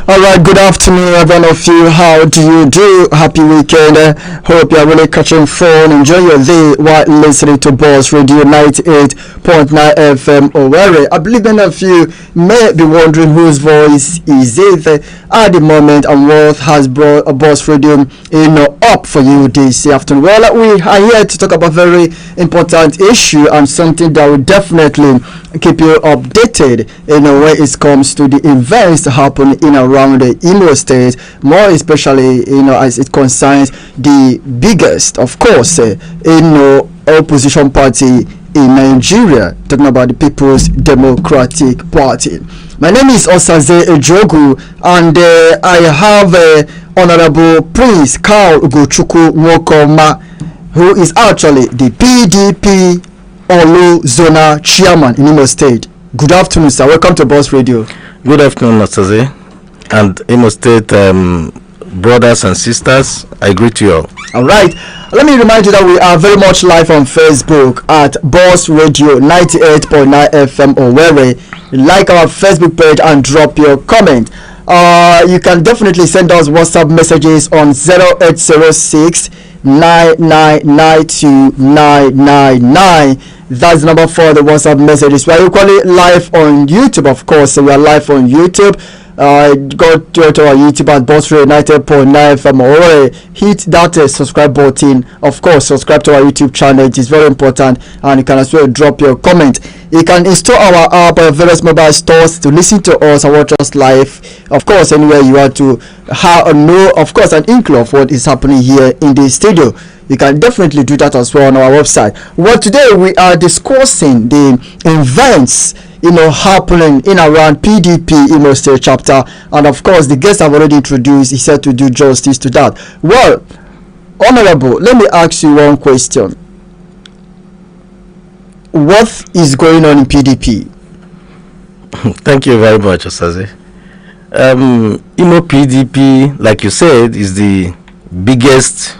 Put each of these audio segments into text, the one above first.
Alright, good afternoon, everyone of you. How do you do? Happy weekend. Hope you are really catching fun. Enjoy your day while listening to Boss Radio 98.9 FM Owerri. I believe many of you may be wondering whose voice is it at the moment and what has brought a Boss Radio up for you this afternoon. Well, we are here to talk about very important issue and something that will definitely keep you updated when it comes to the events happening in around the Imo State, more especially as it concerns the biggest, of course, opposition party in Nigeria, talking about the People's Democratic Party. My name is Osaze Ejogu, and I have Honorable Prince Carl Ugochukwu Nwokoma, who is actually the PDP Orlu Zonal chairman in Imo State. Good afternoon, sir. Welcome to Boss Radio. Good afternoon, Osaze, and Imo State brothers and sisters. I greet you all. All right. Let me remind you that we are very much live on Facebook at Boss Radio 98.9 FM Owerri. Like our Facebook page and drop your comment. You can definitely send us WhatsApp messages on 0806 9992999. That's the number for the WhatsApp messages. We are equally live on YouTube, of course. So we are live on YouTube. Go to our YouTube at Boss Radio 90.9 FM or hit that subscribe button. Of course, subscribe to our YouTube channel. It is very important, and you can as well drop your comment. You can install our app at various mobile stores to listen to us and watch us live. Of course, anywhere you want to know, of course, an inkling of what is happening here in the studio. You can definitely do that as well on our website. Well, today we are discussing the events happening in around PDP Imo State chapter, and of course the guest I've already introduced is set to do justice to that. Well, Honorable, let me ask you one question. What is going on in PDP? Thank you very much, Osaze. Imo PDP, like you said, is the biggest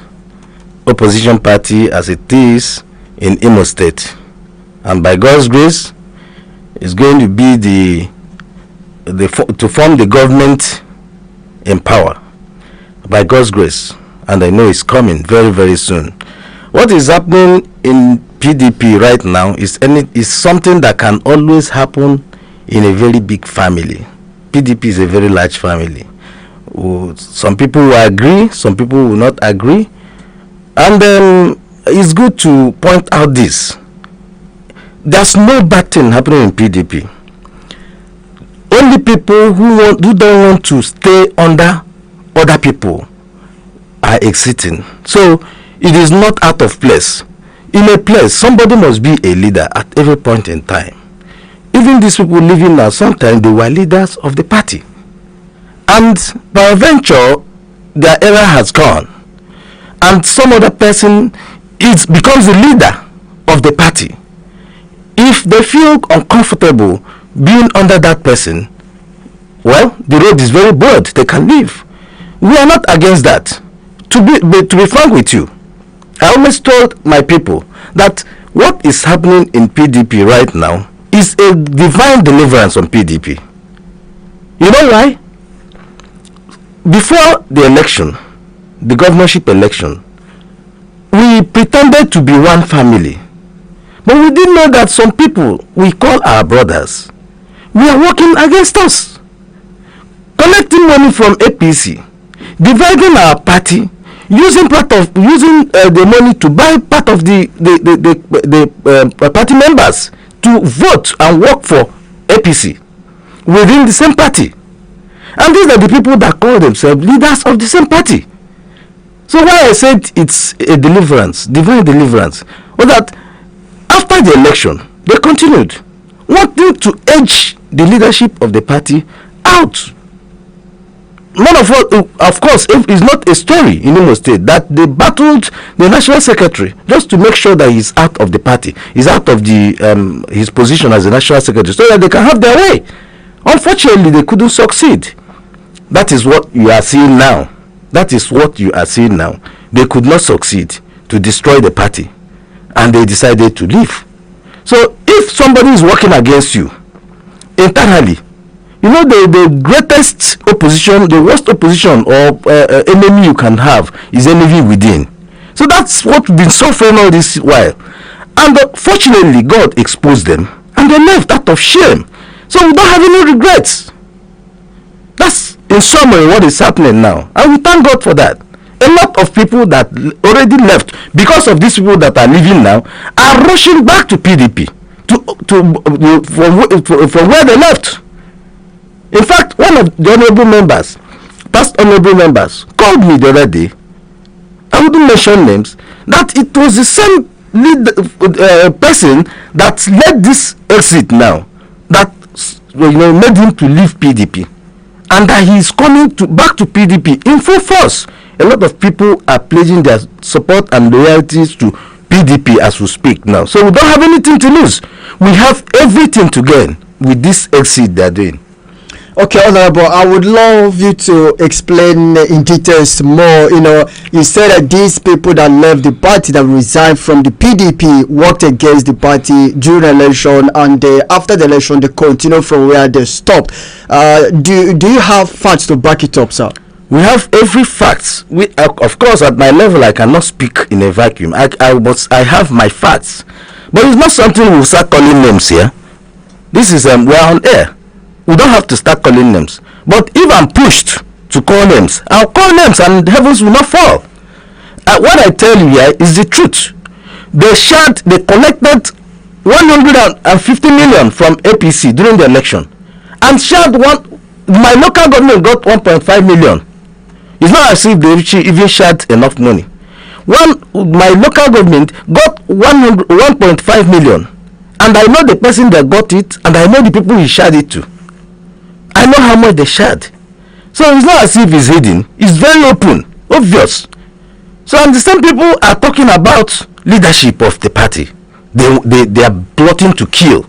opposition party as it is in Imo State, and by God's grace is going to be to form the government in power by God's grace, and I know it's coming very, very soon. What is happening in PDP right now is something that can always happen in a very big family. PDP is a very large family. Some people will agree, some people will not agree, and it's good to point out this. There's no bad thing happening in PDP. Only people who don't want to stay under other people are exiting. So it is not out of place. In a place, somebody must be a leader at every point in time. Even these people living now, sometimes they were leaders of the party, and by venture their era has gone, and some other person becomes the leader of the party. If they feel uncomfortable being under that person, well, the road is very broad. They can leave. We are not against that. To be frank with you, I always told my people that what is happening in PDP right now is a divine deliverance on PDP. You know why? Before the election, the governorship election, we pretended to be one family. But we didn't know that some people we call our brothers, we are working against us, collecting money from APC, dividing our party, using the money to buy part of the party members to vote and work for APC within the same party. And these are the people that call themselves leaders of the same party. So why I said it's a deliverance, divine deliverance, was that after the election, they continued wanting to edge the leadership of the party out. none of what, of course, if it's not a story in Imo State that they battled the national secretary just to make sure that he's out of the party, he's out of the his position as a national secretary, so that they can have their way. Unfortunately, they couldn't succeed. That is what you are seeing now. That is what you are seeing now. They could not succeed to destroy the party, and they decided to leave. So if somebody is working against you internally, you know, the greatest opposition, the worst opposition or enemy you can have is enemy within. So that's what we've been suffering all this while. And fortunately, God exposed them and they left out of shame. So we don't have any regrets. That's in summary what is happening now. And we thank God for that. A lot of people that already left, because of these people that are leaving now, are rushing back to PDP from where they left. In fact, one of the honorable members, past honorable members, called me the other day, I wouldn't mention names, that it was the same person that led this exit now, that made him to leave PDP, and that he is coming back to PDP in full force. A lot of people are pledging their support and loyalties to PDP as we speak now. So we don't have anything to lose. We have everything to gain with this exit they are doing. Okay, Honorable, I would love you to explain in details more. You said that these people that left the party, that resigned from the PDP, worked against the party during the election, and after the election, they continue from where they stopped. Do you have facts to back it up, sir? We have every fact. Of course, at my level, I cannot speak in a vacuum. I have my facts, but it's not something we'll start calling names here. This is we're on air. We don't have to start calling names. But if I'm pushed to call names, I'll call names and the heavens will not fall. What I tell you here is the truth. They collected 150 million from APC during the election, and my local government got 1.5 million. It's not as if they even shared enough money. My local government got 1.5 million, and I know the person that got it, and I know the people he shared it to. I know how much they shared. So it's not as if it's hidden. It's very open, obvious. So, and the same people are talking about leadership of the party. They are plotting to kill.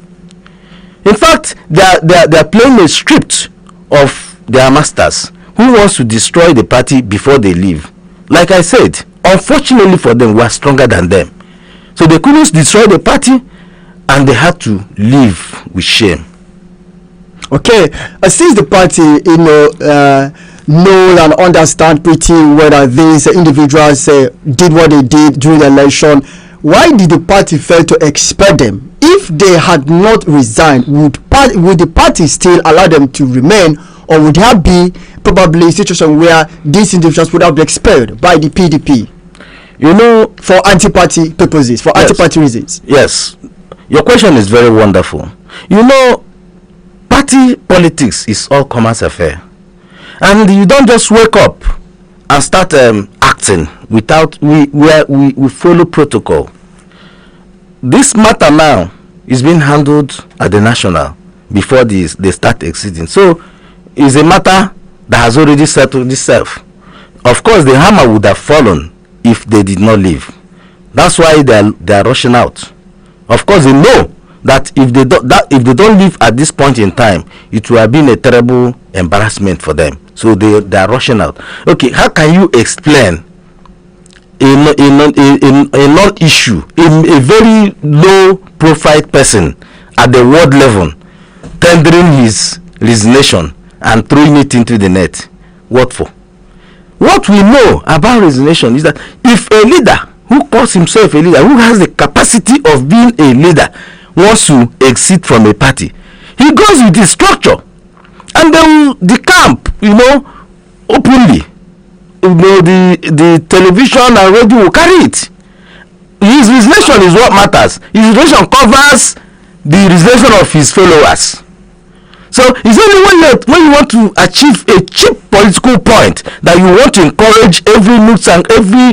In fact, they are playing a script of their masters who wants to destroy the party before they leave. Like I said, unfortunately for them, we are stronger than them. So they couldn't destroy the party, and they had to leave with shame. Okay, since the party, know and understand pretty well that these individuals did what they did during the election, why did the party fail to expel them? If they had not resigned, would the party still allow them to remain, or would there be probably a situation where these individuals would have been expelled by the PDP? For anti-party purposes, for anti-party reasons. Yes, your question is very wonderful. Party politics is all commerce affair, and you don't just wake up and start acting without we follow protocol. This matter now is being handled at the national before they start exiting. So it's a matter that has already settled itself. Of course, the hammer would have fallen if they did not leave. That's why they are rushing out. Of course, they know that if they don't leave at this point in time, it will have been a terrible embarrassment for them. So they are rushing out. Okay, how can you explain a non-issue, a very low-profile person at the world level tendering his resignation and throwing it into the net? What for? What we know about resignation is that if a leader who calls himself a leader, who has the capacity of being a leader, wants to exit from a party, he goes with his structure, and then the camp, openly, the television and radio will carry it. His resignation is what matters. His resignation covers the resignation of his followers. So it's only when you want to achieve a cheap political point that you want to encourage every nooks and every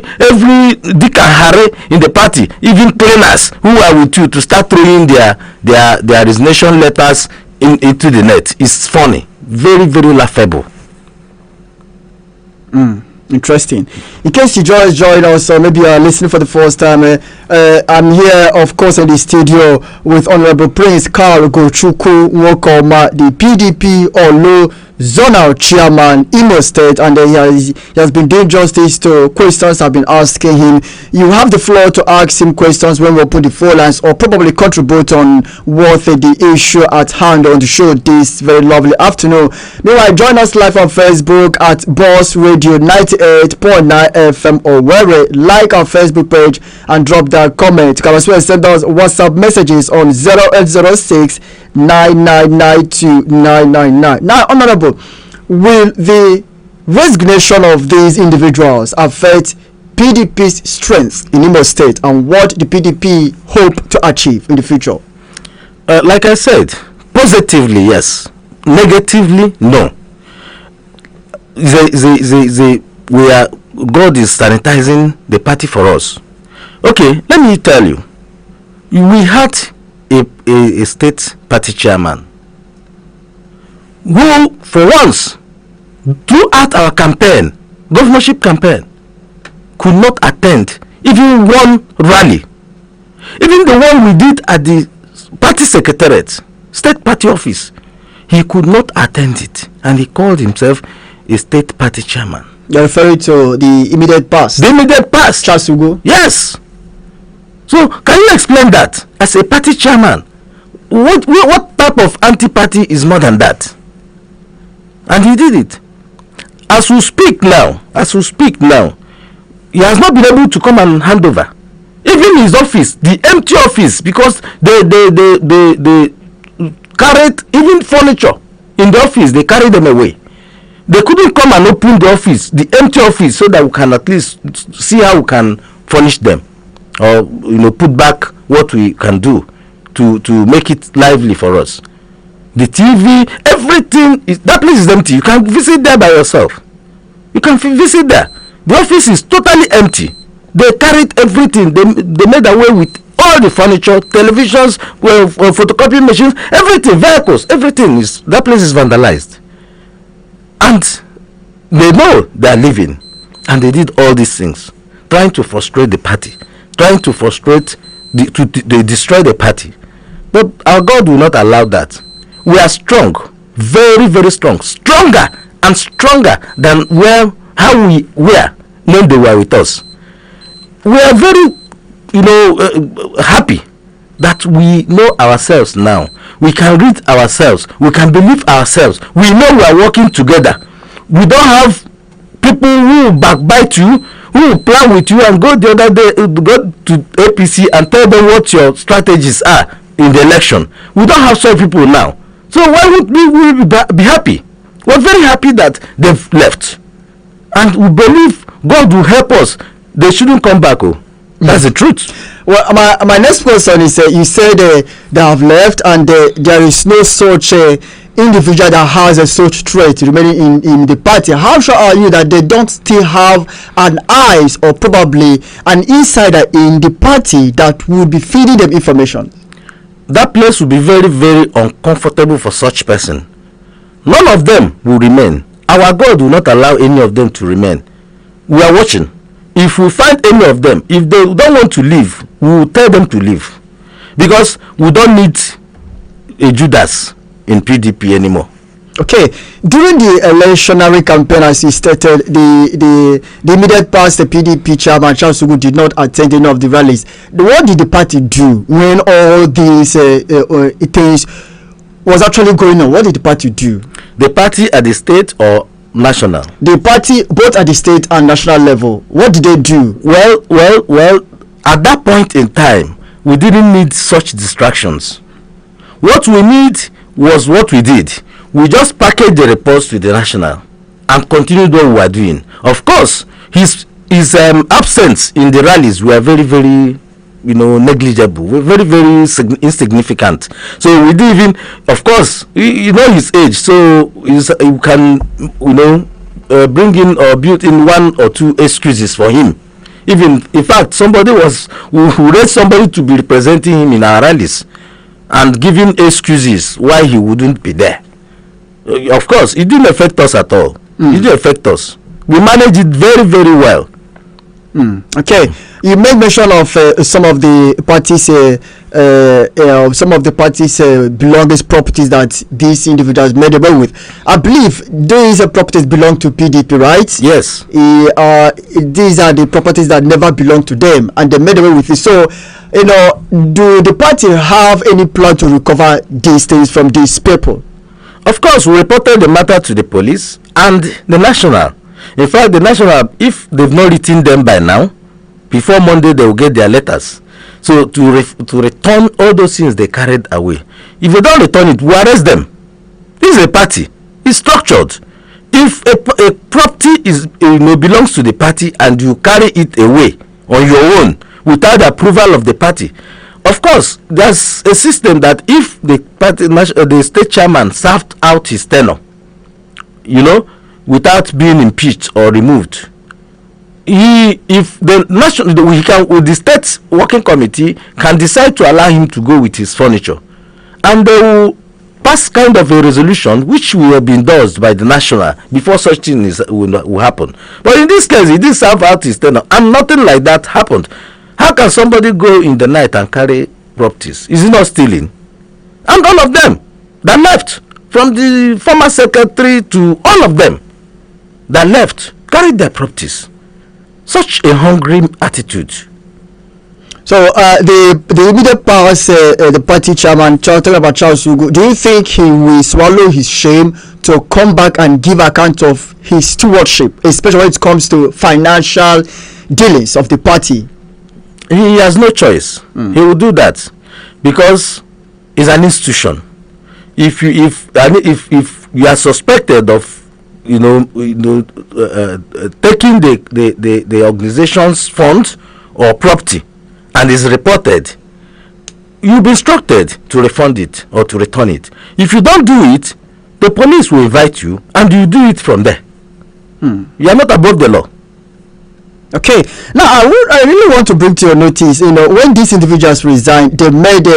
dick and harry in the party, even cleaners who are with you, to start throwing their resignation letters into the net. It's funny, very, very laughable. Interesting. In case you just joined us, or maybe you are listening for the first time, I'm here, of course, in the studio with Honorable Prince Carl Ugochukwu Nwokoma, the PDP Orlu Zonal Chairman, Imo State, and he has been doing justice to questions I've been asking him. You have the floor to ask him questions when we open the phone lines, or probably contribute on what the issue at hand on the show this very lovely afternoon. Meanwhile, join us live on Facebook at Boss Radio 98.9 FM, or wherever. Like our Facebook page and drop that comment. You can as well send us WhatsApp messages on 0806 9992999. Now, Honorable, will the resignation of these individuals affect PDP's strength in Imo State, and what the PDP hope to achieve in the future? Like I said, positively yes, negatively no. God is sanitizing the party for us. Okay, let me tell you, we had a state party chairman who, for once, throughout our campaign, governorship campaign, could not attend even one rally. Even the one we did at the party secretariat, state party office, he could not attend it, and he called himself a state party chairman. You're referring to the immediate past? The immediate past. Charles Ugo? Yes. So, can you explain that as a party chairman? What type of anti-party is more than that? And he did it. As we speak now, he has not been able to come and hand over even his office, the empty office, because they carried even furniture in the office. They carried them away. They couldn't come and open the office, the empty office, so that we can at least see how we can furnish them, or put back what we can do to make it lively for us. The TV, everything, that place is empty. You can visit there by yourself. You can visit there. The office is totally empty. They carried everything. They made away with all the furniture, televisions, photocopy machines, everything, vehicles, everything. That place is vandalized. And they know they are living. And they did all these things, trying to frustrate the party, trying to frustrate, they destroy the party. But our God will not allow that. We are strong, very, very strong, stronger and stronger than how we were when they were with us. We are very, happy that we know ourselves now. We can read ourselves. We can believe ourselves. We know we are working together. We don't have people who will backbite you, who will plan with you and go the other day, go to APC and tell them what your strategies are in the election. We don't have such people now. So why would we be happy? We're very happy that they've left. And we believe God will help us. They shouldn't come back. That's the truth. Well, my next question is, you said they have left, and there is no such individual that has a such trait remaining in the party. How sure are you that they don't still have an eyes, or probably an insider in the party that would be feeding them information? That place will be very, very uncomfortable for such person. None of them will remain. Our God will not allow any of them to remain. We are watching. If we find any of them, if they don't want to leave, we will tell them to leave. Because we don't need a Judas in PDP anymore. Okay, during the electionary campaign, as you stated, the immediate past, the PDP chairman Charles Ugo did not attend any of the rallies. What did the party do when all these things was actually going on? What did the party do? The party at the state or national? The party both at the state and national level. What did they do? Well, at that point in time, we didn't need such distractions. What we need was what we did. We just packaged the reports with the national and continued what we were doing. Of course, his absence in the rallies were very, very negligible. We're very, very insignificant. So we didn't even, of course, you know his age, so you can bring in or build in one or two excuses for him. Even, in fact, somebody who raised somebody to be representing him in our rallies and giving excuses why he wouldn't be there. Of course, it didn't affect us at all. It didn't affect us. We manage it very, very well. Okay, you made mention of some of the parties, belongings properties that these individuals made away with. I believe these properties belong to PDP, right? Yes. These are the properties that never belonged to them, and they made away with it. So, do the party have any plan to recover these things from these people? Of course, we reported the matter to the police and the national. In fact, the national, if they've not written them by now, before Monday they will get their letters. So to return all those things they carried away. If they don't return it, we arrest them. This is a party. It's structured. If a property belongs to the party and you carry it away on your own without the approval of the party, of course, there's a system that if the state chairman served out his tenure, without being impeached or removed, the state working committee can decide to allow him to go with his furniture, and they will pass kind of a resolution which will be endorsed by the national before such thing will happen. But in this case, he didn't serve out his tenure and nothing like that happened. How can somebody go in the night and carry properties? Is he not stealing? And all of them that left, from the former secretary to all of them that left, carried their properties. Such a hungry attitude. So the immediate powers, the party chairman, talking about Charles Ugo, do you think he will swallow his shame to come back and give account of his stewardship, especially when it comes to financial dealings of the party? He has no choice. He will do that because it's an institution. If you are suspected of taking the organization's fund or property and is reported, you'll be instructed to refund it or to return it. If you don't do it, the police will invite you and you do it from there. You are not above the law. Okay, now I really want to bring to your notice, when these individuals resigned, they made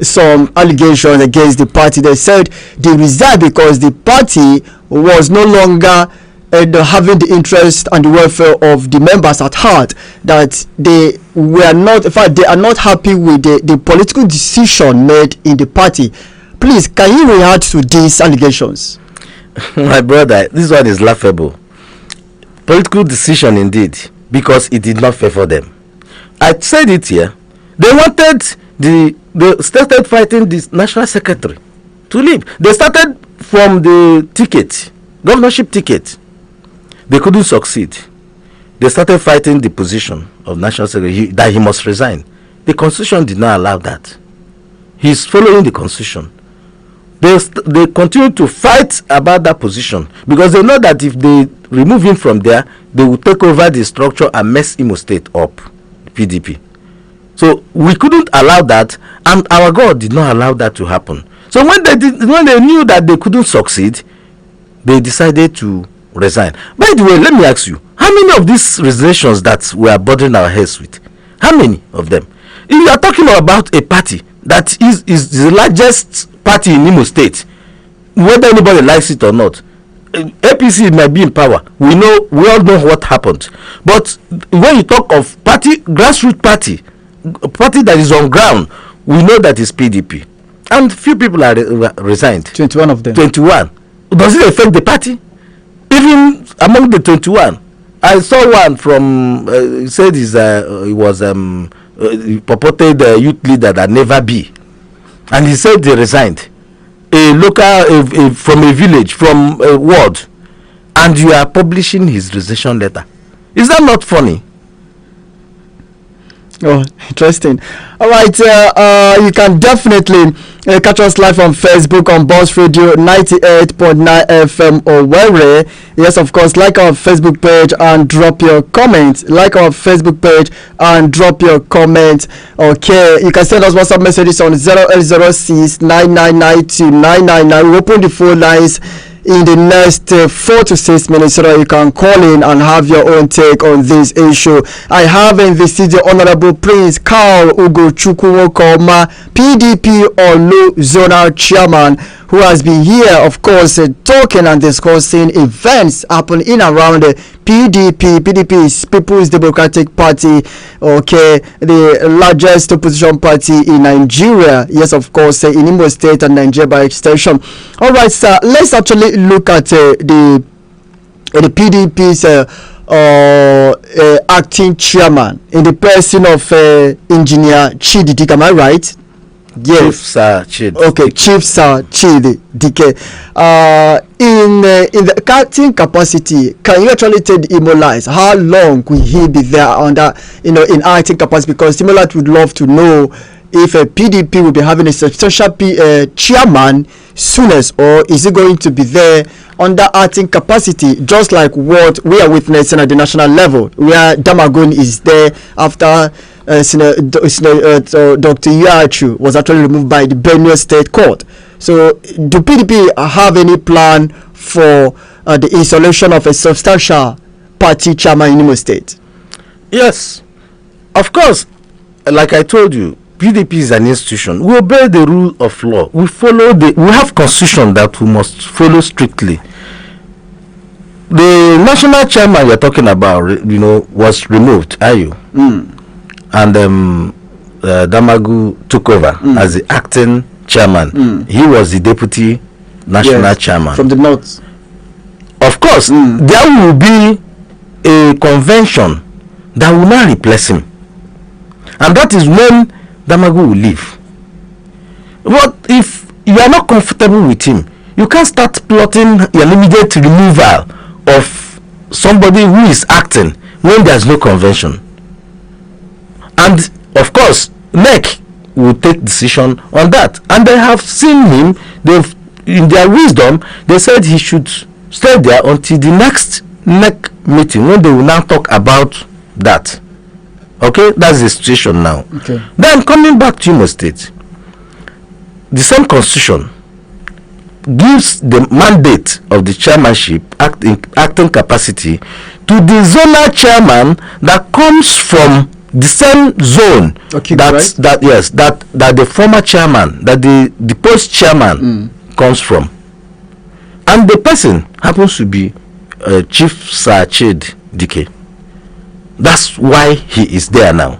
some allegations against the party. They said they resigned because the party was no longer having the interest and the welfare of the members at heart, that they were not, in fact, they are not happy with the political decision made in the party. Please, can you react to these allegations? My brother, this one is laughable. Political decision indeed, because it did not favor them. I said it here. They wanted they started fighting the national secretary to leave. They started from the ticket, governorship ticket. They couldn't succeed. They started fighting the position of national secretary that he must resign. The constitution did not allow that. He's following the constitution. They continue to fight about that position because they know that if they remove him from there, they will take over the structure and mess Imo State up, PDP. So we couldn't allow that, and our God did not allow that to happen. So when they knew that they couldn't succeed, they decided to resign. By the way, let me ask you, how many of these resignations that we are burdening our heads with, how many of them? If you are talking about a party that is the largest party in Imo State, whether anybody likes it or not, APC might be in power. We all know what happened. But when you talk of party, grassroots party that is on ground, we know that is PDP. And few people are resigned. 21 of them. 21. Does it affect the party? Even among the 21, I saw one from he said he was purported youth leader that never be, and he said they resigned. A local from a village, from a ward, and you are publishing his resignation letter. Is that not funny? Oh, interesting. All right, you can definitely catch us live on Facebook on Boss Radio 98.9 FM Owerri. Yes, of course, like our Facebook page and drop your comments. Like our Facebook page and drop your comments. Okay, you can send us WhatsApp messages on 0806 9992 999. We open the phone lines in the next 4 to 6 minutes so that you can call in and have your own take on this issue. I have in the studio Honorable Prince Carl Ugochukwu, PDP Orlu Zonal Chairman. who has been here, of course, talking and discussing events happening in around PDP. PDP is People's Democratic Party, okay, the largest opposition party in Nigeria. Yes, of course, in Imo State and Nigeria by extension. All right, sir, let's actually look at the PDP's acting chairman in the person of Engineer Chidi Dike. Am I right? Yes. Chief Sir Chidi. Okay, Chief Sir Chidi Dike. In the acting capacity, can you actually tell the Imolites how long will he be there under, in acting capacity? Because Imolites would love to know if a PDP will be having a substantial chairman soonest, or is he going to be there under acting capacity, just like what we are witnessing at the national level, where Damagun is there after Dr. Ugochukwu was actually removed by the Benue State Court. So, do PDP have any plan for the installation of a substantial party chairman in Imo State? Yes, of course. Like I told you, PDP is an institution. We obey the rule of law. We have constitution that we must follow strictly. The national chairman you're talking about, was removed, and Damagu took over as the acting chairman. He was the deputy national chairman from the north. Of course, there will be a convention that will not replace him, and that is when Damagu will leave. What if you are not comfortable with him? You can't start plotting an immediate removal of somebody who is acting when there's no convention. And of course, NEC will take decision on that. And they have seen him. In their wisdom, they said he should stay there until the next NEC meeting, when they will now talk about that. Okay, that's the situation now. Okay. Then coming back to Imo State, the same constitution gives the mandate of the chairmanship acting capacity to the zonal chairman that comes from the same zone. Okay, that the former chairman, that the post chairman comes from, and the person happens to be Chief Sir Chidi Dike. That's why he is there now.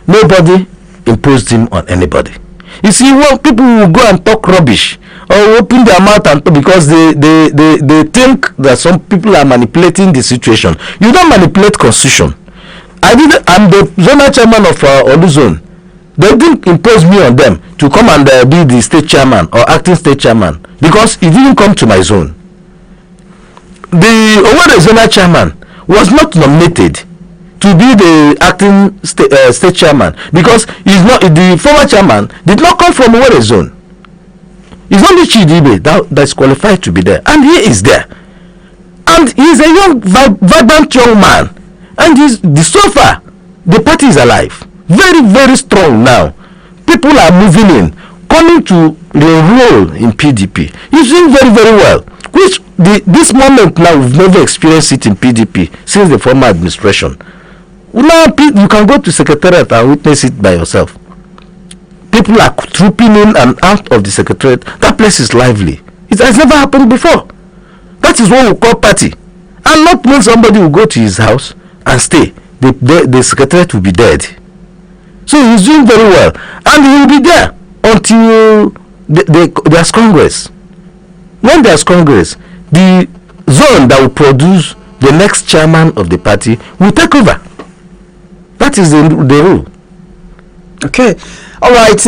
Nobody imposed him on anybody. You see, when people will go and talk rubbish or open their mouth and talk because they think that some people are manipulating the situation. You don't manipulate constitution. I'm the zonal chairman of Orlu zone. They didn't impose me on them to come and be the state chairman or acting state chairman, because it didn't come to my zone. The Owerri zonal chairman was not nominated to be the acting state chairman, because the former chairman did not come from Owerri zone. It's only Chidi that's qualified to be there, and he is there, and he's a young vibrant young man, and so far the party is alive, very very strong now. People are moving in, coming to enroll in PDP. He's doing very very well, which this moment now we've never experienced it in PDP since the former administration. Now you can go to secretariat and witness it by yourself. People are trooping in and out of the secretariat. That place is lively. It has never happened before. That is what we call party. And not when somebody will go to his house and stay. The secretariat will be dead. So he's doing very well. And he will be there until there's Congress. When there's Congress, the zone that will produce the next chairman of the party will take over. That is the rule. Okay. All right.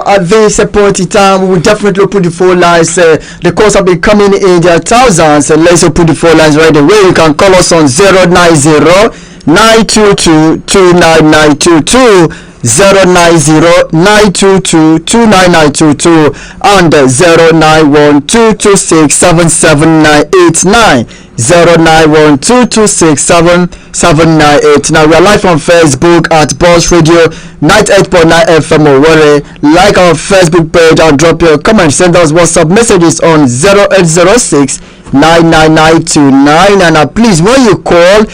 At this point in time, we will definitely open the phone lines. The calls have been coming in their thousands. Let's open the phone lines right away. You can call us on 090-922-29922, 090-922-29922, and 091-226-77989. 091-226-77989. Now we are live on Facebook at Boss Radio 98.9 FM Owerri. Like our Facebook page and drop your comments. Send us WhatsApp messages on 0806-99929. And please, when you call,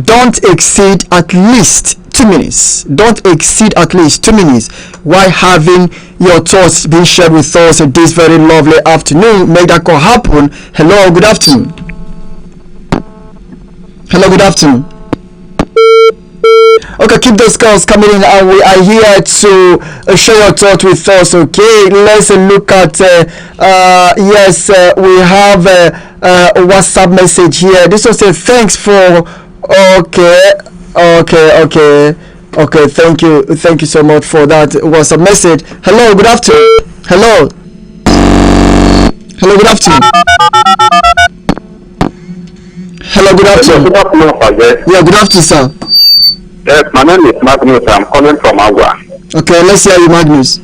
don't exceed at least 2 minutes. Don't exceed at least 2 minutes while having your thoughts being shared with us this very lovely afternoon. Make that call happen. Hello, good afternoon. Hello, good afternoon. Okay, keep those calls coming in, and we are here to share your thought with us. Okay, let's look at yes, we have a WhatsApp message here. This one says thanks for okay. Thank you so much for that WhatsApp message. Hello, good afternoon. Hello, good afternoon. Hello, good afternoon. Good afternoon, Fazet. Yeah, good afternoon, sir. Yes, my name is Magnus. I'm calling from Agua. Okay, let's hear you, Magnus.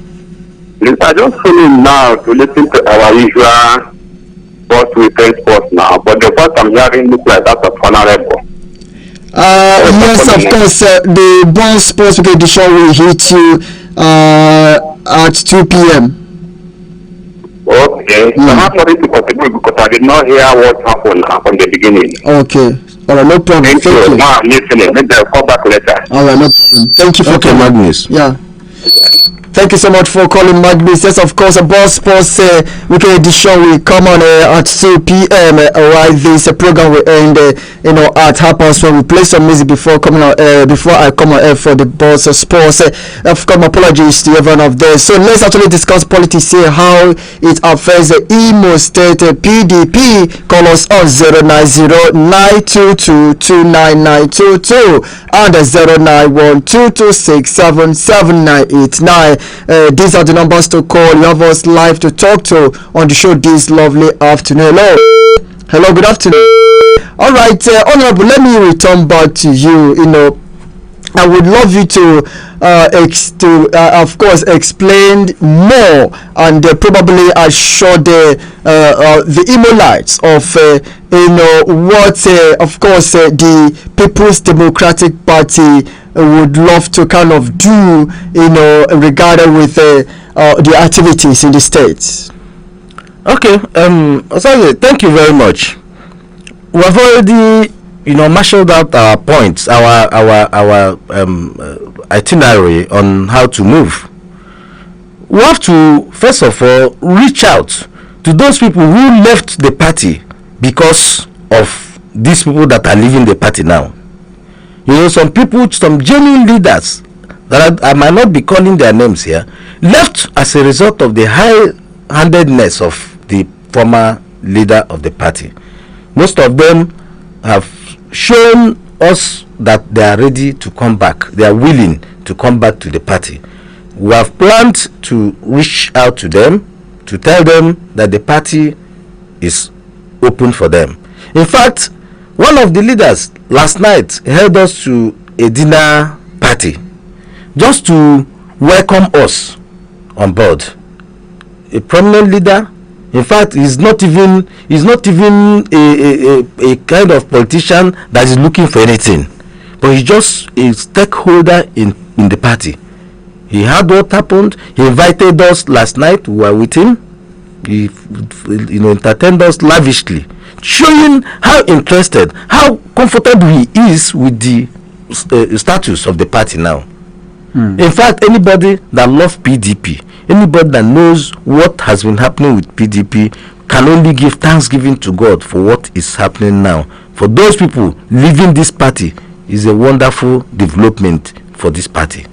Yes, I just phone now to listen to our usual sports weekend sports now, but the first I'm hearing looks like that of Honorable. Yes, of course. The Bond Sports Week edition will hit you at 2 p.m. Okay, so I have nothing to contribute because I did not hear what happened from the beginning. Okay, all right, no problem. Thank you. Now I'm listening. Maybe I'll call back later. All right, no problem. Thank you for Okay, calling. Magnus. Yeah. Thank you so much for calling, Magnus. Yes, of course, a Ball Sports Weekend edition will come on at 2 p.m. Right, this program will end, at 1:30 when we play some music before coming on before I come on air for the Ball Sports. Of course, my apologies to everyone of there. So let's actually discuss politics here, how it affects the Imo State PDP. Call us on 090-922-29922 and 091-226-77989. These are the numbers to call. You have us live to talk to on the show this lovely afternoon. Hello, good afternoon. All right, Honorable, let me return back to you. I would love you to of course, explain more and probably assure the Imolites of what what the People's Democratic Party would love to kind of do, regarding with the activities in the states. Okay, sorry, thank you very much. We have already, marshaled out our points, our itinerary on how to move. We have to first of all reach out to those people who left the party because of these people that are leaving the party now. Some people, some genuine leaders that I might not be calling their names here, left as a result of the high-handedness of the former leader of the party. Most of them have shown us that they are ready to come back. They are willing to come back to the party. We have planned to reach out to them to tell them that the party is open for them. In fact, one of the leaders last night held us to a dinner party just to welcome us on board. A prominent leader. In fact, he's not even a kind of politician that is looking for anything, but he's just a stakeholder in the party. He heard what happened. He invited us last night. We were with him. He entertained us lavishly, showing how interested, how comfortable he is with the status of the party now. In fact, anybody that loves PDP, anybody that knows what has been happening with PDP, can only give thanksgiving to God for what is happening now. For those people leaving this party is a wonderful development for this party.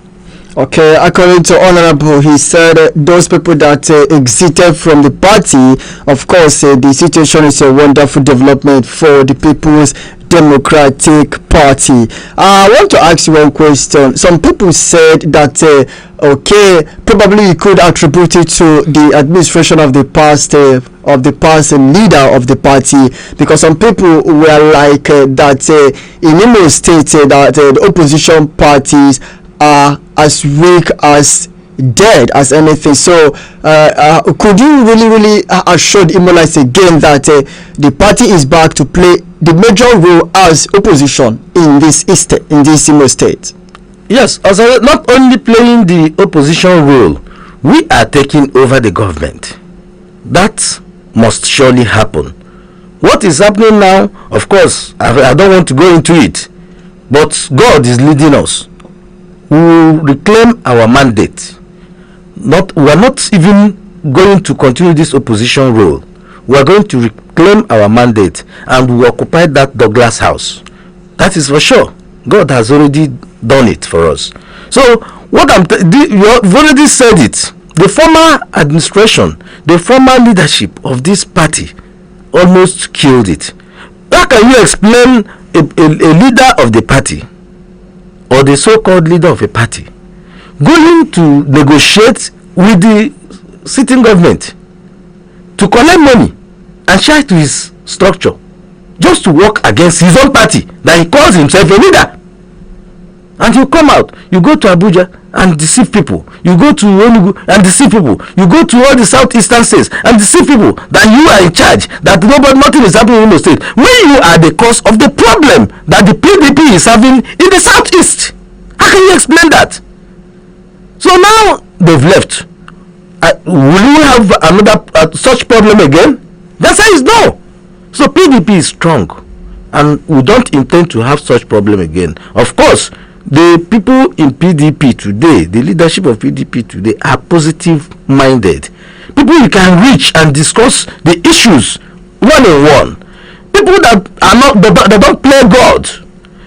Okay, according to Honorable, he said those people that exited from the party, of course, the situation is a wonderful development for the People's Democratic Party. I want to ask you one question. Some people said that probably you could attribute it to the administration of the past leader of the party, because some people were like that in Imo State that the opposition parties are as weak as dead as anything. So could you really assure the Imolites again that the party is back to play the major role as opposition in this Imo State? Yes, as not only playing the opposition role, we are taking over the government. That must surely happen. What is happening now, of course, I don't want to go into it, but God is leading us. We will reclaim our mandate. We are not even going to continue this opposition role. We are going to reclaim our mandate and we will occupy that Douglas house. That is for sure. God has already done it for us. So you've already said it. The former administration, the former leadership of this party almost killed it. How can you explain a leader of the party or the so-called leader of a party going to negotiate with the sitting government to collect money and share to his structure just to work against his own party that he calls himself a leader? And you come out, you go to Abuja and deceive people, you go to Orlu and deceive people, you go to all the southeastern states and deceive people that you are in charge, that nothing is happening in the state, when you are the cause of the problem that the PDP is having in the southeast. How can you explain that? So now they've left. Will you have another such problem again? The answer is no. So PDP is strong and we don't intend to have such problem again. Of course, the people in PDP today, the leadership of PDP today, are positive minded. People you can reach and discuss the issues one on one. People that are not, they don't play God.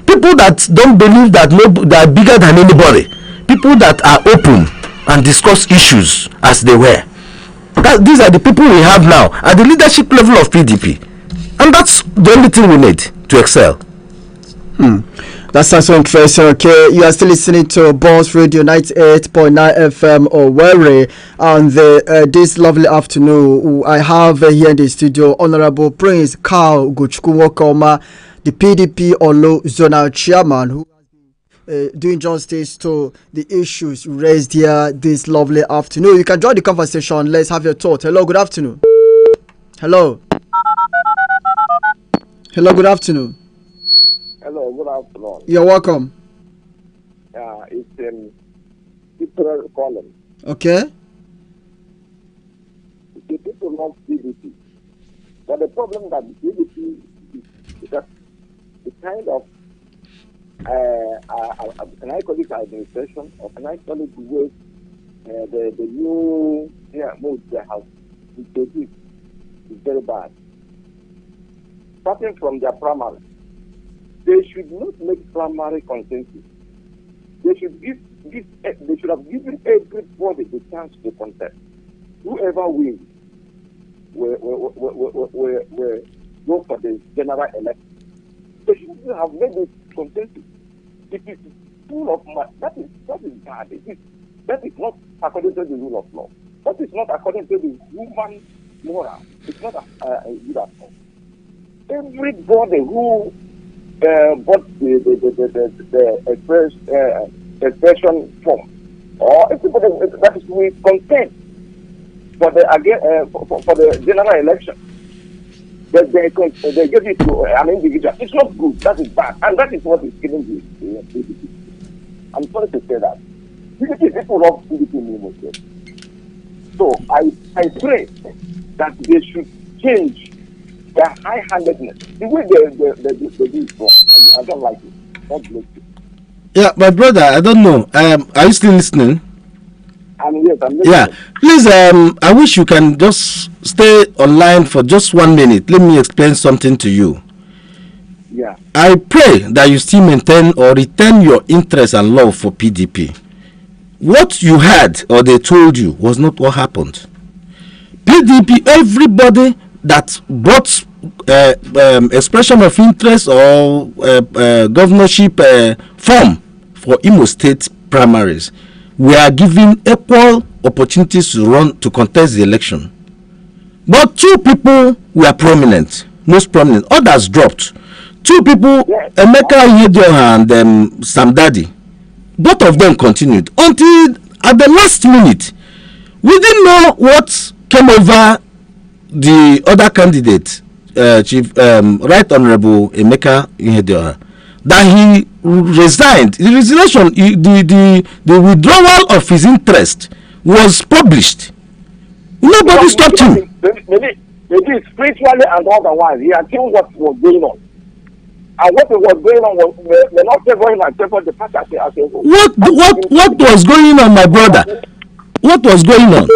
People that don't believe that they are bigger than anybody. People that are open and discuss issues as they were. These are the people we have now at the leadership level of PDP. And that's the only thing we need to excel. That sounds so interesting. Okay, you are still listening to Boss Radio 98.9 FM Owerri, and this lovely afternoon I have here in the studio Honorable Prince Carl Ugochukwu, the PDP Orlu Zonal Chairman, who has been doing justice to the issues raised here this lovely afternoon. You can join the conversation. Let's have your thought. Hello, good afternoon. Hello. Hello, good afternoon. Hello, good afternoon. You're welcome. It's April calling. Okay. The people love PDP. But the problem that the PDP is that the kind of, can I call it administration, or can I call it the way the new mode they have introduced is very bad. Starting from their primary. They should not make primary consensus. They should have given everybody the chance to contest. Whoever wins will go for the general election. They should have made this consensus. It is full of that is bad. That is not according to the rule of law. That is not according to the human moral. It's not good at all. Everybody who bought the expression form, or everybody that is with consent for the general election, they give it to an individual. It's not good. That is bad, and that is what is killing the PDP. I'm sorry to say that. People love PDP movement. So I pray that they should change their high-handedness. The way they do it wrong. I don't like it. God bless you. Yeah, my brother, I don't know. Are you still listening? Yes, I'm listening. Yeah, please, I wish you can just stay online for just 1 minute. Let me explain something to you. Yeah. I pray that you still maintain or retain your interest and love for PDP. What you had or they told you was not what happened. PDP, everybody that brought expression of interest or governorship form for Imo State primaries, we are given equal opportunities to contest the election. But 2 people were prominent, most prominent. Others dropped. 2 people, Yes. Emeka Ihedioha and Sam Dadi, both of them continued until at the last minute. We didn't know what came over the other candidate, Chief Right Honorable Emeka Ihedioha, that he resigned. The resignation, the withdrawal of his interest was published. Nobody stopped him. Maybe spiritually and otherwise, he had seen what was going on. And what was going on was we're not favoring and favoring the party as a whole. What was going on, my brother? What was going on?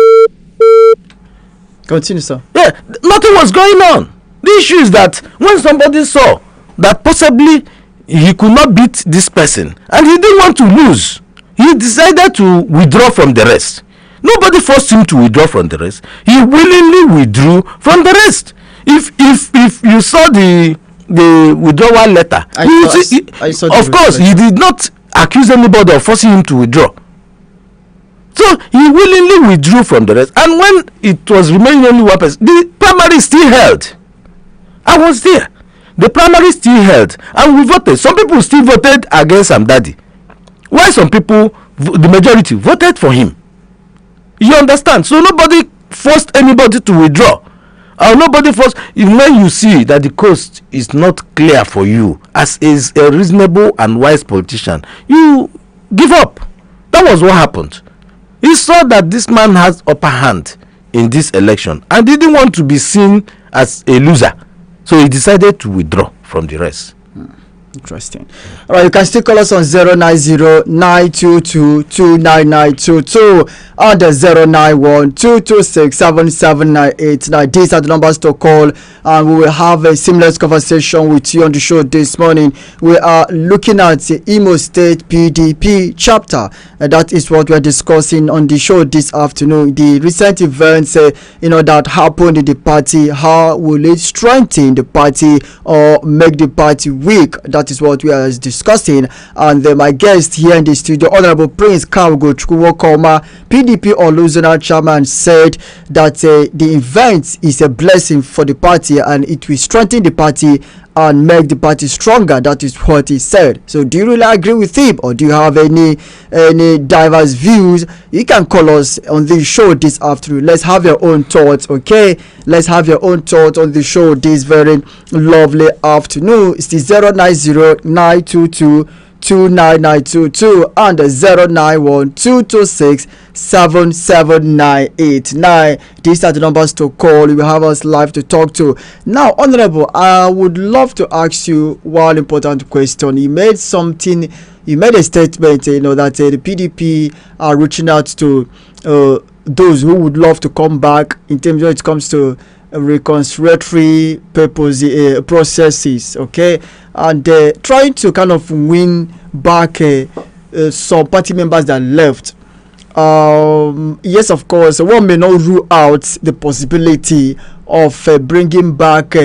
Continue, sir. Yeah, nothing was going on. The issue is that when somebody saw that possibly he could not beat this person and he didn't want to lose, he decided to withdraw from the rest. Nobody forced him to withdraw from the rest. He willingly withdrew from the rest. If you saw the withdrawal letter, of course he did not accuse anybody of forcing him to withdraw. So he willingly withdrew from the rest, and when it was remaining only one person, the primary still held. I was there. The primary still held, and we voted. Some people still voted against Amdadi, while some people, the majority, voted for him. You understand? So nobody forced anybody to withdraw, or nobody forced. When you see that the coast is not clear for you, as is a reasonable and wise politician, you give up. That was what happened. He saw that this man has upper hand in this election and didn't want to be seen as a loser, so he decided to withdraw from the rest. Interesting. All right, you can still call us on 090-922-29922 and the 091-226-77989. These are the numbers to call, and we will have a seamless conversation with you on the show this morning. We are looking at the Imo State PDP chapter, and that is what we are discussing on the show this afternoon. The recent events, that happened in the party. How will it strengthen the party or make the party weak? That is what we are discussing, and my guest here in the studio, Honorable Prince Ugochukwu, PDP Orlu Zonal chairman, said that the event is a blessing for the party and it will strengthen the party and make the party stronger. That is what he said. So do you really agree with him, or do you have any diverse views? You can call us on the show this afternoon. Let's have your own thoughts, okay? Let's have your own thoughts on the show this very lovely afternoon. It's the 090-922-29922 and the 091-226-77989. These are the numbers to call. You will have us live to talk to. Now, Honorable, I would love to ask you one important question. You made a statement, that the PDP are reaching out to those who would love to come back in terms of it comes to reconciliatory processes, okay, and trying to kind of win back some party members that left. Yes, of course, one may not rule out the possibility of bringing back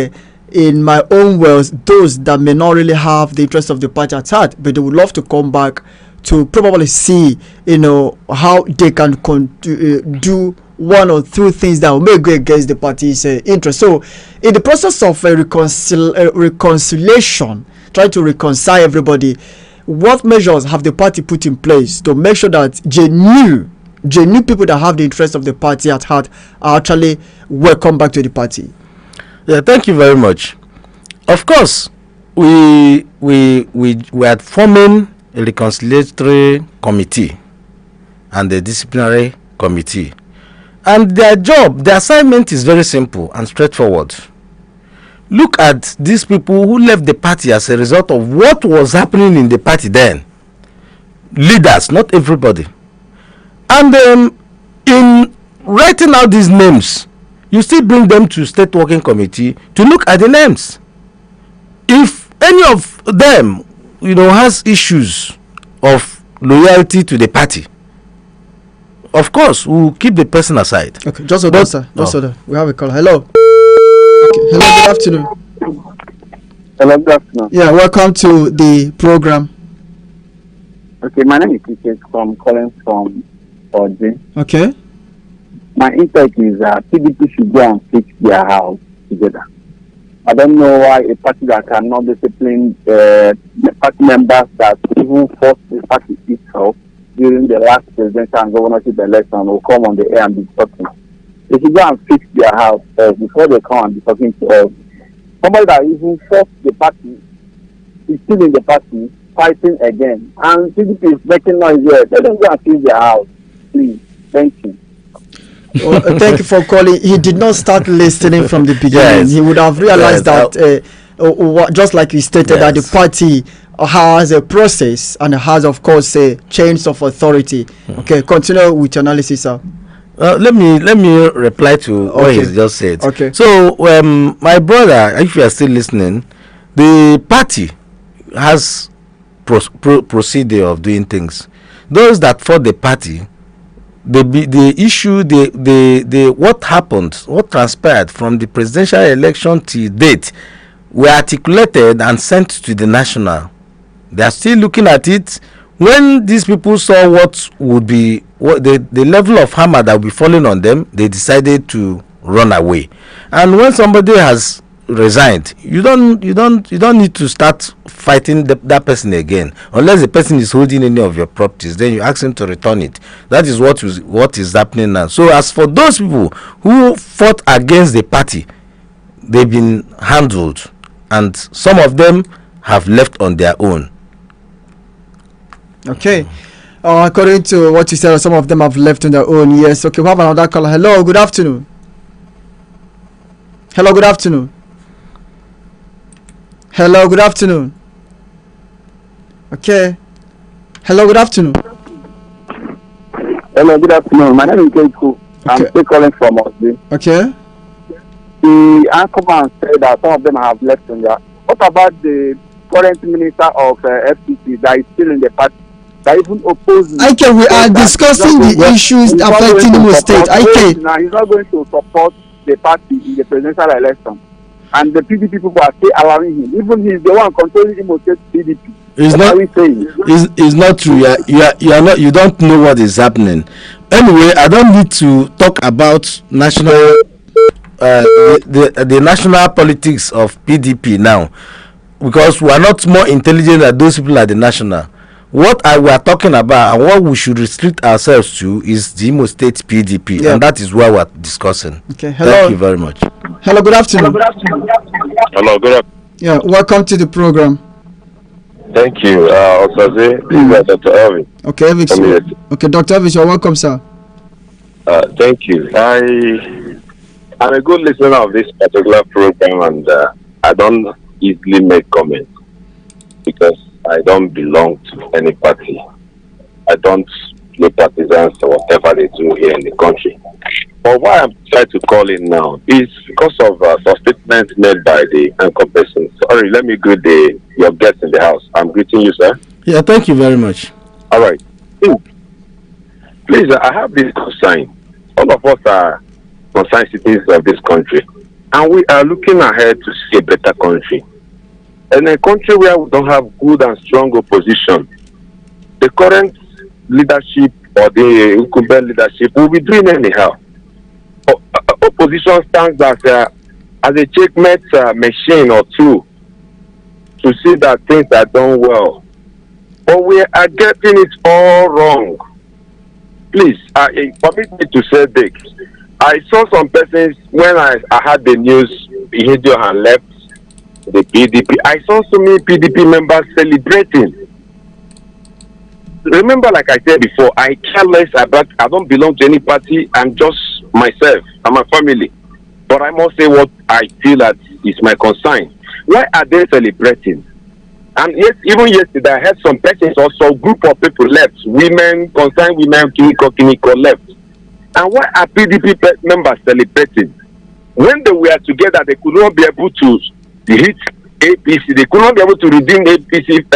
in my own words those that may not really have the interest of the party at heart, but they would love to come back to probably see how they can do one or two things that will make go against the party's interest. So in the process of reconciliation, trying to reconcile everybody, what measures have the party put in place to make sure that genuine people that have the interest of the party at heart are actually welcome back to the party? Yeah, thank you very much. Of course, we are forming a reconciliatory committee and a disciplinary committee, and their assignment is very simple and straightforward. Look at these people who left the party as a result of what was happening in the party then. Leaders, not everybody. And in writing out these names, you still bring them to state working committee to look at the names. If any of them, has issues of loyalty to the party, of course, we'll keep the person aside. Okay, just hold on, sir. We have a call. Hello. Okay. Hello, good afternoon. Hello, good afternoon. Yeah, welcome to the program. Okay, my name is Tiket. I'm calling from Orlu. Okay. My insight is PDP should go and fix their house together. I don't know why a party that cannot discipline the party members that even forced the party itself during the last presidential and governorship election will come on the air and be talking. They should go and fix their house first before they come and be talking to us. Somebody that even forced the party is still in the party fighting again. And PDP is making noise here. Let them go and fix their house, please. Thank you. Well, thank you for calling. He did not start listening from the beginning. Yes. He would have realized that just like you stated, that the Yes. party has a process and has, of course, a chains of authority. Okay, continue with your analysis, sir. Let me reply to what Okay. he's just said. Okay. So, my brother, if you are still listening, the party has procedure of doing things. Those that fought the party, the issue, the what happened, what transpired from the presidential election to date, were articulated and sent to the national. They are still looking at it. When these people saw what would be the level of hammer that will be falling on them, they decided to run away. And when somebody has resigned, you don't need to start fighting that person again, unless the person is holding any of your properties. Then you ask him to return it. That is what is happening now. So as for those people who fought against the party, they've been handled, and some of them have left on their own. Okay. According to what you said, some of them have left on their own. Yes. Okay, we have another caller. Hello, good afternoon. Hello, good afternoon. Hello, good afternoon. Okay. Hello, good afternoon. Hello, good afternoon. My name is Ugochukwu. I'm Okay. still calling from Orlu. Okay. The anchorman said that some of them have left on their. What about the current minister of FCC that is still in the party? That even opposes. Okay, we are discussing the issues affecting Imo State. Okay. Now he's not going to support the party in the presidential election, and the PDP people are still allowing him. Even he's the one controlling Imo State PDP. It's What not. are we saying? It's not true. You are not. You don't know what is happening. Anyway, I don't need to talk about national. The national politics of PDP now, because we are not more intelligent than those people at the national. What we are talking about and what we should restrict ourselves to is the Imo State PDP, Yeah. and that is what we are discussing. Okay. Hello. Thank you very much. Hello, good afternoon. Hello, good afternoon. Yeah, welcome to the program. Thank you, Osaze. This is Dr. Elvin. Okay, Evix. Community. Okay, Dr. Evix, you're welcome, sir. Thank you. I'm a good listener of this particular program, and I don't easily make comments because I don't belong to any party. I don't play partisans or whatever they do here in the country. But why I'm trying to call in now is because of some statements made by the anchor person. Sorry, let me greet your guests in the house. I'm greeting you, sir. Yeah, thank you very much. All right. Please, I have this concern. All of us are concerned citizens of this country, and we are looking ahead to see a better country. In a country where we don't have good and strong opposition, the current leadership or the incumbent leadership will be doing anyhow. Opposition stands as a checkmate machine or two to see that things are done well. But we are getting it all wrong. Please, permit me to say this. I saw some persons when I had the news, Ihediohan left the PDP. I saw so many PDP members celebrating. Remember, like I said before, I care less about, I don't belong to any party. I'm just myself and my family. But I must say what I feel that is my concern. Why are they celebrating? And yes, even yesterday, I had some persons also, group of people left. Women, concerned women, Kiniko left. And why are PDP members celebrating? When they were together, they could not be able to hit APC. They could not be able to redeem APC,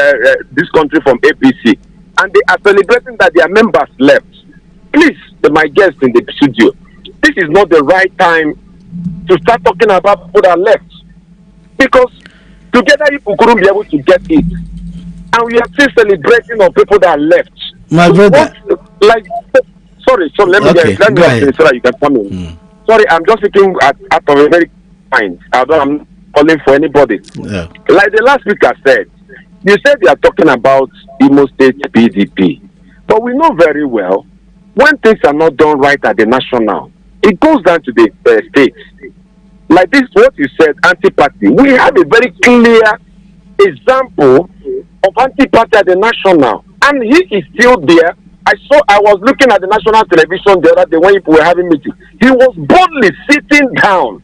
this country from APC. And they are celebrating that their members left. Please, my guests in the studio, this is not the right time to start talking about people that left. Because together people couldn't be able to get it. And we are still celebrating on people that left. My brother. Sorry, let me finish so that you can come in. Sorry, I'm just speaking out of a very kind. I'm calling for anybody. Yeah. Like the last speaker said, you said you are talking about Imo State PDP. But we know very well, when things are not done right at the national, it goes down to the states. Like this, what you said, anti-party. We have a very clear example of anti-party at the national. And he is still there. I was looking at the national television the other day when people were having meetings. He was boldly sitting down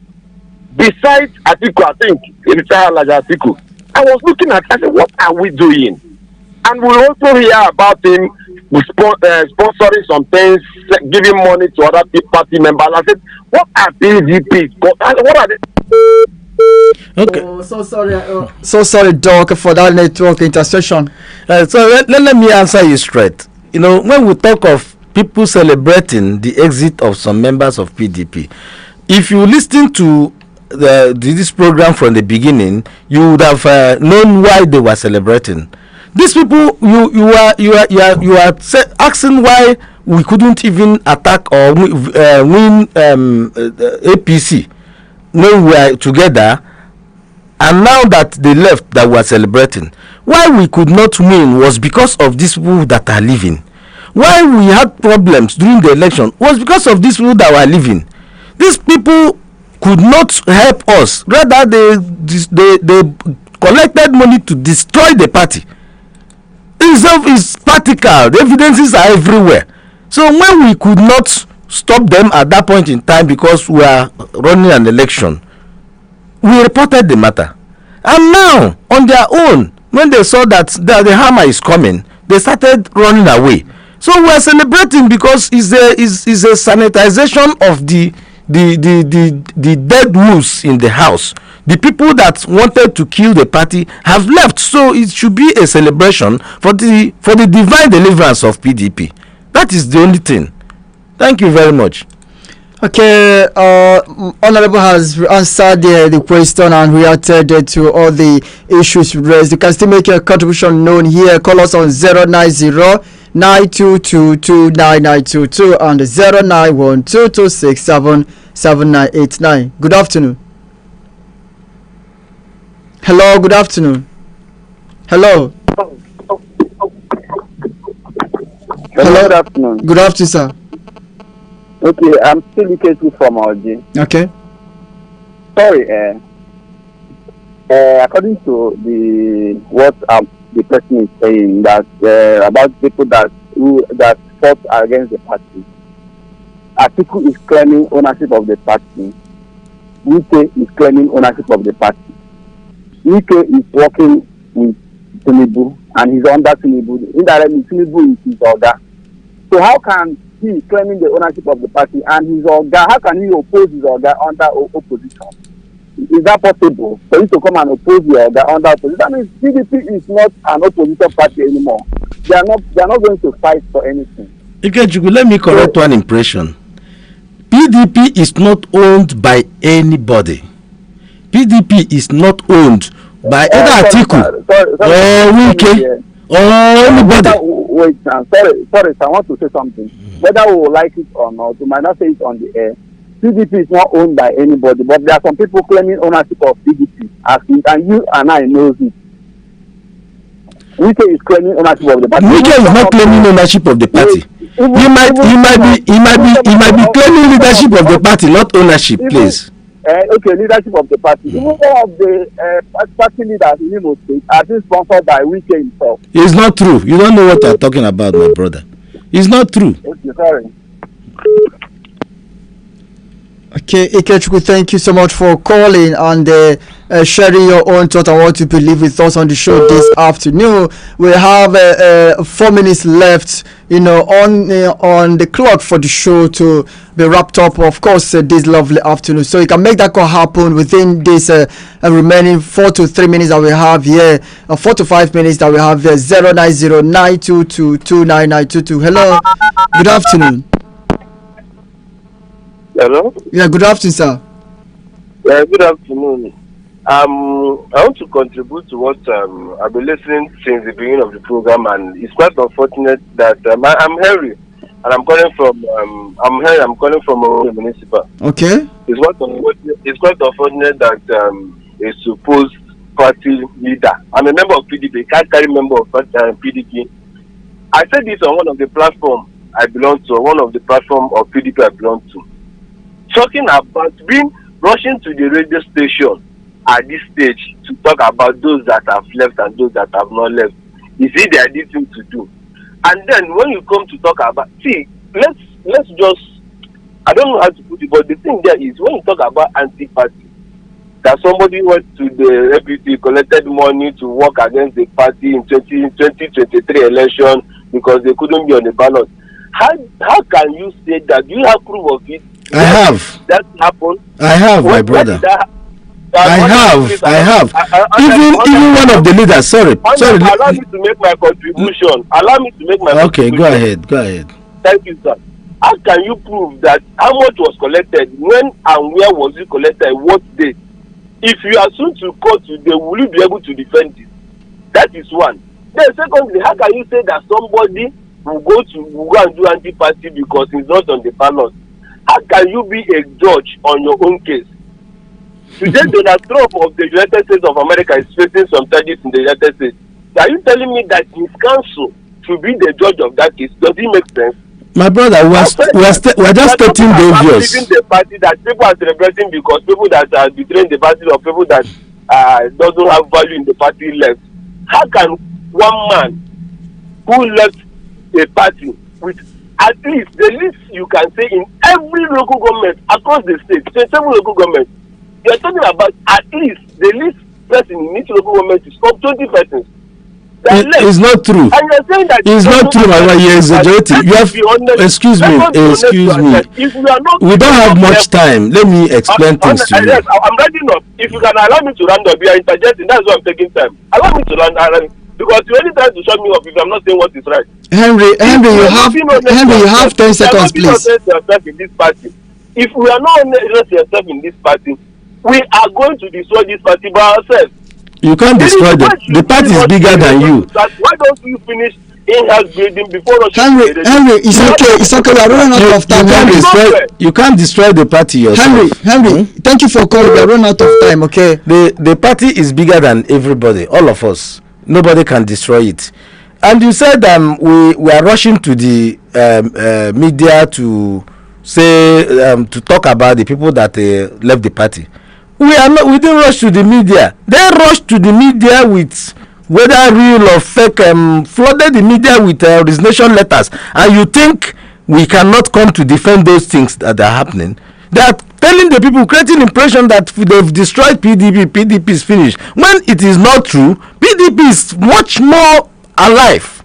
besides Atiku, I think retired like Atiku, I was looking at, I said, what are we doing? And we also hear about him sponsoring some things, giving money to other party members. I said, what are PDP? What are they? Okay. Oh, so sorry, Doc, for that network intersection. So let me answer you straight. You know, when we talk of people celebrating the exit of some members of PDP, if you listen to this program from the beginning, you would have known why they were celebrating. These people, you are asking why we couldn't even attack or win APC when we are together, and now that they left, that we are celebrating. Why we could not win was because of these people that are leaving. Why we had problems during the election was because of these people that were leaving. These people could not help us. Rather, they collected money to destroy the party. Itself is practical. The evidences are everywhere. So when we could not stop them at that point in time because we are running an election, we reported the matter. And now, on their own, when they saw that the hammer is coming, they started running away. So we are celebrating because it's a sanitization of the dead wolves in the house. The people that wanted to kill the party have left, so it should be a celebration for the divine deliverance of PDP. That is the only thing. Thank you very much. Okay, Honorable has answered the question and reacted to all the issues raised. You can still make your contribution known here. Call us on 090-9222-9922 and 091-2267-7989. Good afternoon. Hello, good afternoon. Hello. Hello, good afternoon. Good afternoon, sir. Okay, I'm still Ugochukwu from Orlu. Okay. Sorry, according to what the person is saying, that about people that fought against the party, Atiku is claiming ownership of the party. Wike is claiming ownership of the party. Wike is working with Tinubu and he's under Tinubu. Indirectly, Tinubu is his order. So how can he is claiming the ownership of the party and his organ? How can he oppose his organ under opposition? Is that possible for you to come and oppose your organ under opposition? That means PDP is not an opposition party anymore. They are not going to fight for anything. Ugochukwu, let me correct one impression. PDP is not owned by anybody. PDP is not owned by either Atiku or Wike or anybody. Wait, sorry, I want to say something. Whether we will like it or not, we might not say it on the air. PDP is not owned by anybody, but there are some people claiming ownership of PDP, and you and I know it. Wike is claiming ownership of the party. Wike is not claiming ownership of the party. He might be claiming leadership of the party, not ownership, please. Okay, leadership of the party. Even one of the party leaders in Imo State are being sponsored by Wike himself. It's not true. You don't know what you're talking about, my brother. It's not true. Okay, sorry. Okay, Ugochukwu, thank you so much for calling and sharing your own thought and what you believe with us on the show this afternoon. We have 4 minutes left, on the clock for the show to be wrapped up, of course, this lovely afternoon. So you can make that call happen within this remaining 4 to 3 minutes that we have here, 4 to 5 minutes that we have here. 090-922-29922. Hello, good afternoon. Hello? Yeah, good afternoon, sir. Yeah, good afternoon. I want to contribute to what I've been listening since the beginning of the program, and it's quite unfortunate that I'm Henry, and I'm calling from Orlu Municipal. Okay. It's quite unfortunate that a supposed party leader, I'm a member of PDP, can't carry member of PDP. I said this on one of the platforms I belong to, one of the platforms of PDP I belong to. Talking about rushing to the radio station at this stage to talk about those that have left and those that have not left. Is it the ideal thing to do? And then when you come to talk about, let's just, I don't know how to put it, but the thing there is when you talk about anti-party, that somebody went to the APC, collected money to work against the party in 2023 election because they couldn't be on the ballot. How can you say that? Do you have proof of it? I have. That happened? I have, my brother. I have. Even one of the leaders. Sorry. Allow me to make my contribution. Okay, go ahead. Thank you, sir. How can you prove that how much was collected, when and where was it collected, what date? If you are soon to court today, will you be able to defend it? That is one. Then secondly, how can you say that somebody will go and do anti-party because he's not on the ballot? How can you be a judge on your own case? Today, Donald Trump of the United States of America is facing some charges in the United States. Are you telling me that his counsel should be the judge of that case? Does it make sense? My brother, we're just stating the obvious. The party that people are celebrating because people that are betraying the party or people that doesn't have value in the party left. How can one man who left a party with at least the least you can say in every local government across the state, 27 local governments, you are talking about at least the least person in each local government is from 20 persons. It's not true. And you're saying that it's not true, my brother. You're exaggerating. You have excuse me. We don't have much time. Let me explain things to you. Yes, I'm writing up. If you can allow me to round up, you are interjecting. That's why I'm taking time. Allow me to round up because you only try to shut me up if I'm not saying what is right. Henry, you have 10 seconds, please. In this party. If we are not honest yourself in this party, we are going to destroy this party by ourselves. You can't destroy the party is bigger than you. Why don't you finish in-house building before us? Henry, it's okay. We are running out of time. You can't destroy the party yourself. Henry, thank you for calling. We are running out of time. Okay. The party is bigger than everybody, all of us. Nobody can destroy it. And you said we are rushing to the media to say to talk about the people that left the party. We didn't rush to the media. They rushed to the media with whether real or fake, flooded the media with resignation letters. And you think we cannot come to defend those things that are happening? They are telling the people, creating impression that they've destroyed PDP. PDP is finished. When it is not true, PDP is much more alive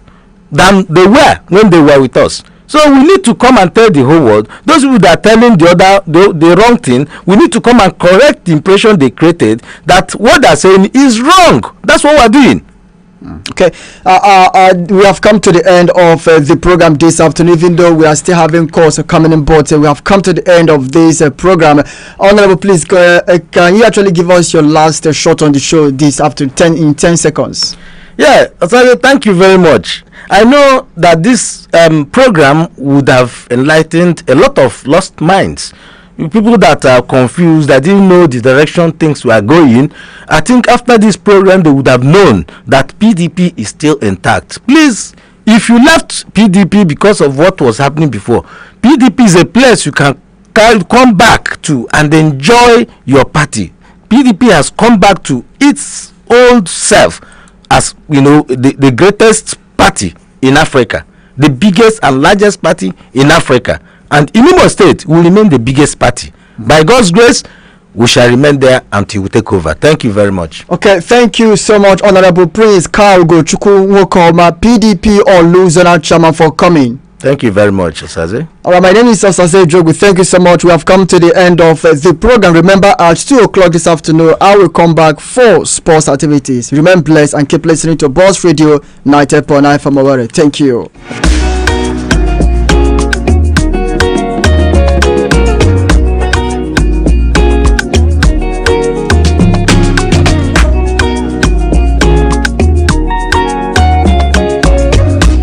than they were when they were with us. So we need to come and tell the whole world, those people that are telling the wrong thing, we need to come and correct the impression they created that what they're saying is wrong. That's what we're doing. Okay, we have come to the end of the program this afternoon, even though we are still having calls coming in, but we have come to the end of this program. Honorable, please, can you actually give us your last shot on the show this afternoon in 10 seconds? Yeah, thank you very much. I know that this program would have enlightened a lot of lost minds. People that are confused, that didn't know the direction things were going. I think after this program, they would have known that PDP is still intact. Please, if you left PDP because of what was happening before, PDP is a place you can come back to and enjoy your party. PDP has come back to its old self as, you know, the greatest party in Africa, the biggest and largest party in Africa. And Imo State will remain the biggest party. By God's grace, we shall remain there until we take over. Thank you very much. Okay, thank you so much, Honorable Prince Ugochukwu Nwokoma, PDP Orlu Zonal Chairman, for coming. Thank you very much, Osaze. Alright, my name is Osaze Jogu. Thank you so much. We have come to the end of the program. Remember, at 2 o'clock this afternoon, I will come back for sports activities. Remain blessed and keep listening to Boss Radio 90.9 from Owerri. Thank you.